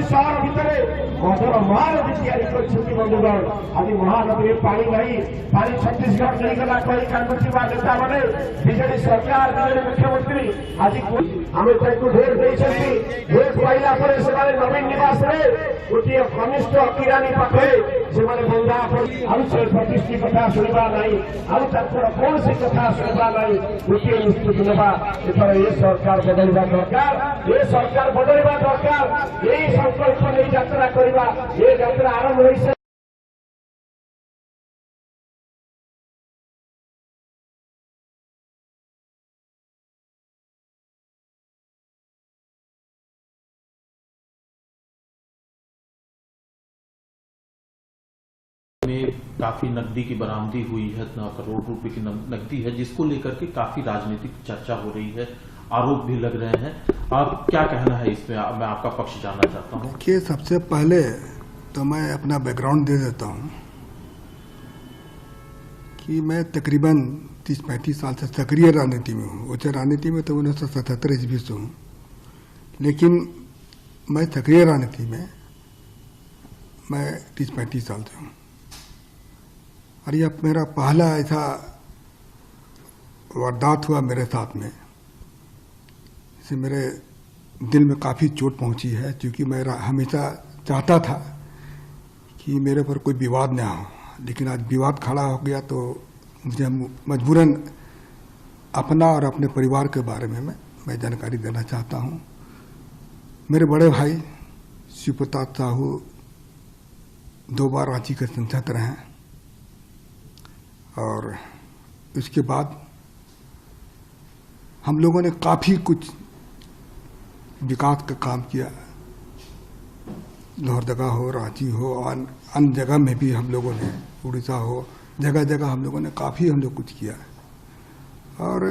सहर भितर मधुर महानदी तैयारी कर बंधुगण आज महानदी पानी नहीं पानी छत्तीसगढ़ नहीं गला कही कांदुवा नेता मैंने बीजेडी सरकार बीजेडी मुख्यमंत्री आज आम ढेर ढेर पाइला नवीन निवास गोटे कनिष्ठ किरानी पाखे से बंधा प्रतिष्ठी कथा शुणा ना कौन सी कथा शुणा ना गोटे निष्पत्ति ना एथर ये सरकार बदलवा दरकार ये सरकार बदलवा दरकार यही संकल्प नहीं यात्रा करवा ये यात्रा आरंभ हो में काफी नकदी की बरामदी हुई है, करोड़ रुपए की नकदी है, जिसको लेकर के काफी राजनीतिक चर्चा हो रही है, आरोप भी लग रहे हैं। आप क्या कहना है इसमें? मैं आपका पक्ष जानना चाहता हूं। कि सबसे पहले तो मैं अपना बैकग्राउंड दे देता हूं कि मैं तकरीबन 30-35 साल से सक्रिय राजनीति में हूँ। उच्च राजनीति में तो 1977 ईस्वी से हूँ, लेकिन मैं सक्रिय राजनीति में मैं 30-35 साल से हूँ। और यह मेरा पहला ऐसा वारदात हुआ मेरे साथ में, इससे मेरे दिल में काफ़ी चोट पहुंची है, क्योंकि मैं हमेशा चाहता था कि मेरे पर कोई विवाद ना हो, लेकिन आज विवाद खड़ा हो गया तो मुझे मजबूरन अपना और अपने परिवार के बारे में मैं जानकारी देना चाहता हूं। मेरे बड़े भाई शिवप्रताप साहू 2 बार रांची के सांसद रहे हैं, और इसके बाद हम लोगों ने काफ़ी कुछ विकास का काम किया। लोहरदगा हो, रांची हो, और अन्य जगह में भी हम लोगों ने, उड़ीसा हो, जगह जगह हम लोगों ने काफ़ी कुछ किया। और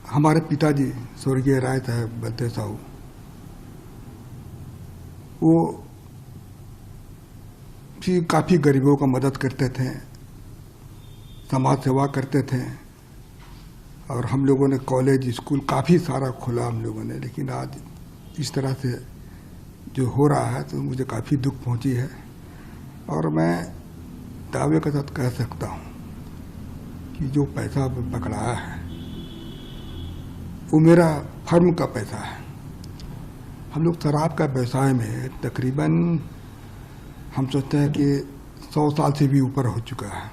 हमारे पिताजी स्वर्गीय राय साहब बलदेव साहू, वो भी काफ़ी गरीबों का मदद करते थे, समाज सेवा करते थे, और हम लोगों ने कॉलेज स्कूल काफ़ी सारा खोला हम लोगों ने। लेकिन आज इस तरह से जो हो रहा है तो मुझे काफ़ी दुख पहुंची है, और मैं दावे के साथ कह सकता हूं कि जो पैसा पकड़ाया है वो मेरा फर्म का पैसा है। हम लोग शराब का व्यवसाय में तकरीबन हम सोचते हैं कि 100 साल से भी ऊपर हो चुका है,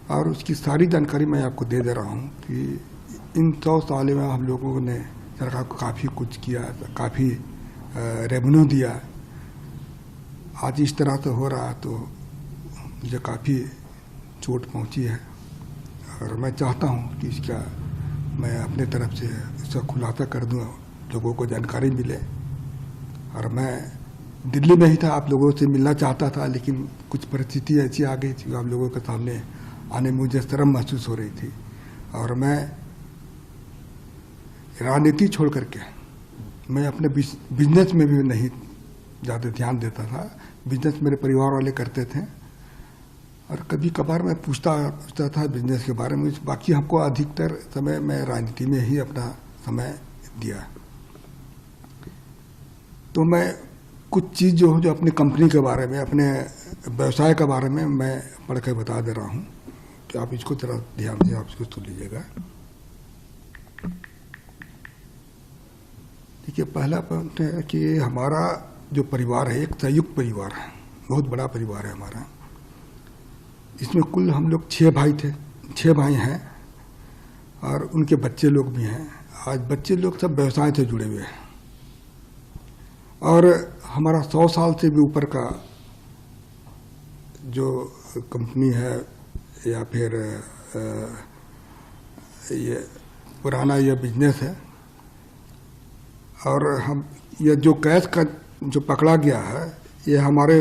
और उसकी सारी जानकारी मैं आपको दे दे रहा हूँ कि इन 100 साल में हम लोगों ने सरकार को काफ़ी कुछ किया, काफ़ी रेवेन्यू दिया। आज इस तरह से हो रहा तो मुझे काफ़ी चोट पहुँची है, और मैं चाहता हूँ कि इसका मैं अपने तरफ से इसका खुलासा कर दूँ, लोगों को जानकारी मिले। और मैं दिल्ली में ही था, आप लोगों से मिलना चाहता था, लेकिन कुछ परिस्थिति ऐसी आ गई थी, आप लोगों के सामने आने में मुझे शर्म महसूस हो रही थी। और मैं राजनीति छोड़ करके मैं अपने बिजनेस में भी नहीं ज़्यादा ध्यान देता था। बिजनेस मेरे परिवार वाले करते थे, और कभी कभार मैं पूछता था बिजनेस के बारे में। बाकी हमको अधिकतर समय मैं राजनीति में ही अपना समय दिया। तो मैं कुछ चीज़ जो अपनी कंपनी के बारे में, अपने व्यवसाय के बारे में मैं पढ़ के बता दे रहा हूँ, कि आप इसको थोड़ा ध्यान से आप इसको सुन लीजिएगा। देखिए, पहला पॉइंट है कि हमारा जो परिवार है एक संयुक्त परिवार है, बहुत बड़ा परिवार है हमारा। इसमें कुल हम लोग 6 भाई थे, 6 भाई हैं, और उनके बच्चे लोग भी हैं। आज बच्चे लोग सब व्यवसाय से जुड़े हुए हैं, और हमारा 100 साल से भी ऊपर का जो कंपनी है या फिर ये पुराना ये बिजनेस है। और हम ये जो कैश का जो पकड़ा गया है, ये हमारे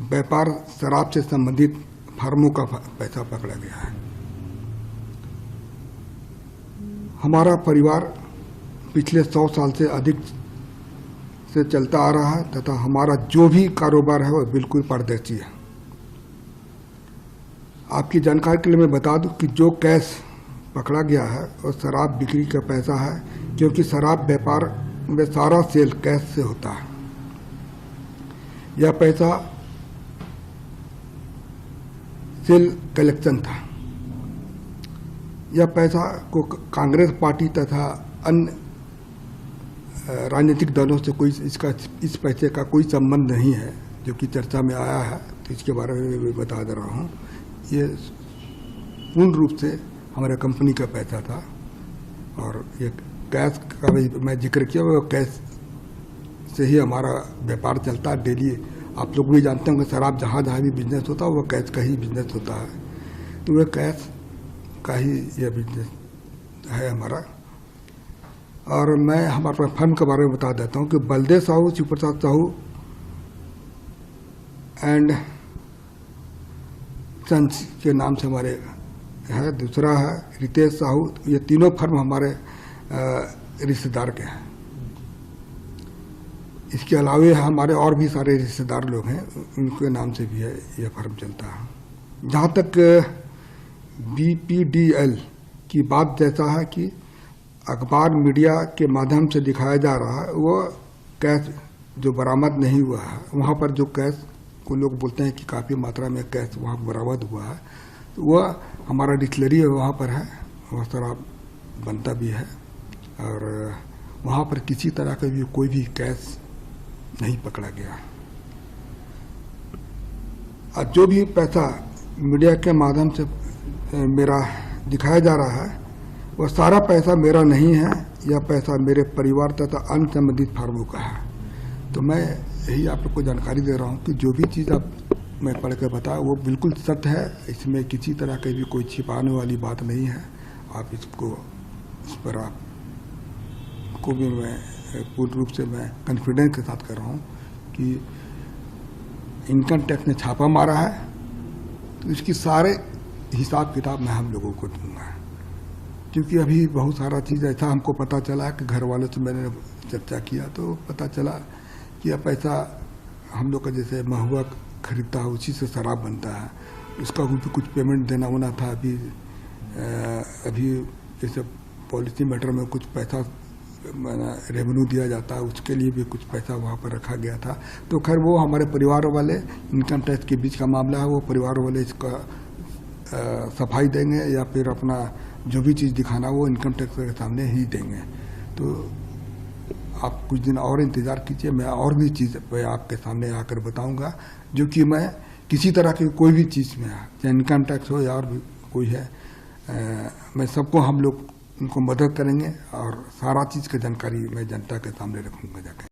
व्यापार शराब से संबंधित फर्मों का पैसा पकड़ा गया है। हमारा परिवार पिछले 100 साल से अधिक से चलता आ रहा है, तथा हमारा जो भी कारोबार है वो बिल्कुल पारदर्शी है। आपकी जानकारी के लिए मैं बता दूं कि जो कैश पकड़ा गया है वो शराब बिक्री का पैसा है, क्योंकि शराब व्यापार में सारा सेल कैश से होता है। यह पैसा सेल कलेक्शन था। यह पैसा को कांग्रेस पार्टी तथा अन्य राजनीतिक दलों से कोई इस पैसे का कोई संबंध नहीं है, जो कि चर्चा में आया है। तो इसके बारे में मैं बता दे रहा हूँ, ये पूर्ण रूप से हमारे कंपनी का पैसा था। और ये कैश का भी मैं जिक्र किया, वो कैश से ही हमारा व्यापार चलता है डेली। आप लोग भी जानते होंगे शराब जहाँ जहाँ भी बिजनेस होता है वो कैश का ही बिजनेस होता है। तो वह कैश का ही यह बिजनेस है हमारा। और मैं हमारे फर्म के बारे में बता देता हूँ कि बलदेव साहू, शिव प्रसाद साहू एंड सन्स के नाम से हमारे है। दूसरा है रितेश साहू। ये तीनों फर्म हमारे रिश्तेदार के हैं। इसके अलावे हमारे और भी सारे रिश्तेदार लोग हैं, उनके नाम से भी है यह फर्म चलता है। जहाँ तक BPDL की बात जैसा है कि अखबार मीडिया के माध्यम से दिखाया जा रहा है, वो कैश जो बरामद नहीं हुआ है, वहाँ पर जो कैश को लोग बोलते हैं कि काफ़ी मात्रा में कैश वहाँ बरामद हुआ है, तो वह हमारा डिस्टिलरी वहाँ पर है, वह शराब बनता भी है। और वहाँ पर किसी तरह का भी कोई भी कैश नहीं पकड़ा गया। और जो भी पैसा मीडिया के माध्यम से मेरा दिखाया जा रहा है, वह सारा पैसा मेरा नहीं है। यह पैसा मेरे परिवार तथा अन्य संबंधित फर्मों का है। तो मैं यही आप लोग को जानकारी दे रहा हूँ कि जो भी चीज़ आप मैं पढ़ कर बताया वो बिल्कुल सत्य है। इसमें किसी तरह की भी कोई छिपाने वाली बात नहीं है। आप इसको इस पर आपको भी मैं पूर्ण रूप से मैं कॉन्फिडेंस के साथ कर रहा हूँ कि इनकम टैक्स ने छापा मारा है, तो इसकी सारे हिसाब किताब मैं हम लोगों को दूंगा। क्योंकि अभी बहुत सारा चीज़ ऐसा हमको पता चला कि घर वालों से मैंने चर्चा किया तो पता चला कि यह पैसा हम लोग का जैसे महुआ खरीदता है उसी से शराब बनता है, उसका भी कुछ पेमेंट देना होना था। अभी जैसे पॉलिसी मैटर में कुछ पैसा रेवेन्यू दिया जाता है, उसके लिए भी कुछ पैसा वहाँ पर रखा गया था। तो खैर वो हमारे परिवार वाले, इनकम टैक्स के बीच का मामला है, वो परिवार वाले इसका सफाई देंगे या फिर अपना जो भी चीज़ दिखाना वो इनकम टैक्स के सामने ही देंगे। तो आप कुछ दिन और इंतज़ार कीजिए, मैं और भी चीज़ मैं आपके सामने आकर बताऊंगा, जो कि मैं किसी तरह की कोई भी चीज़ में, चाहे इनकम टैक्स हो या और भी कोई है, मैं सबको हम लोग उनको मदद करेंगे और सारा चीज़ की जानकारी मैं जनता के सामने रखूंगा जाकर।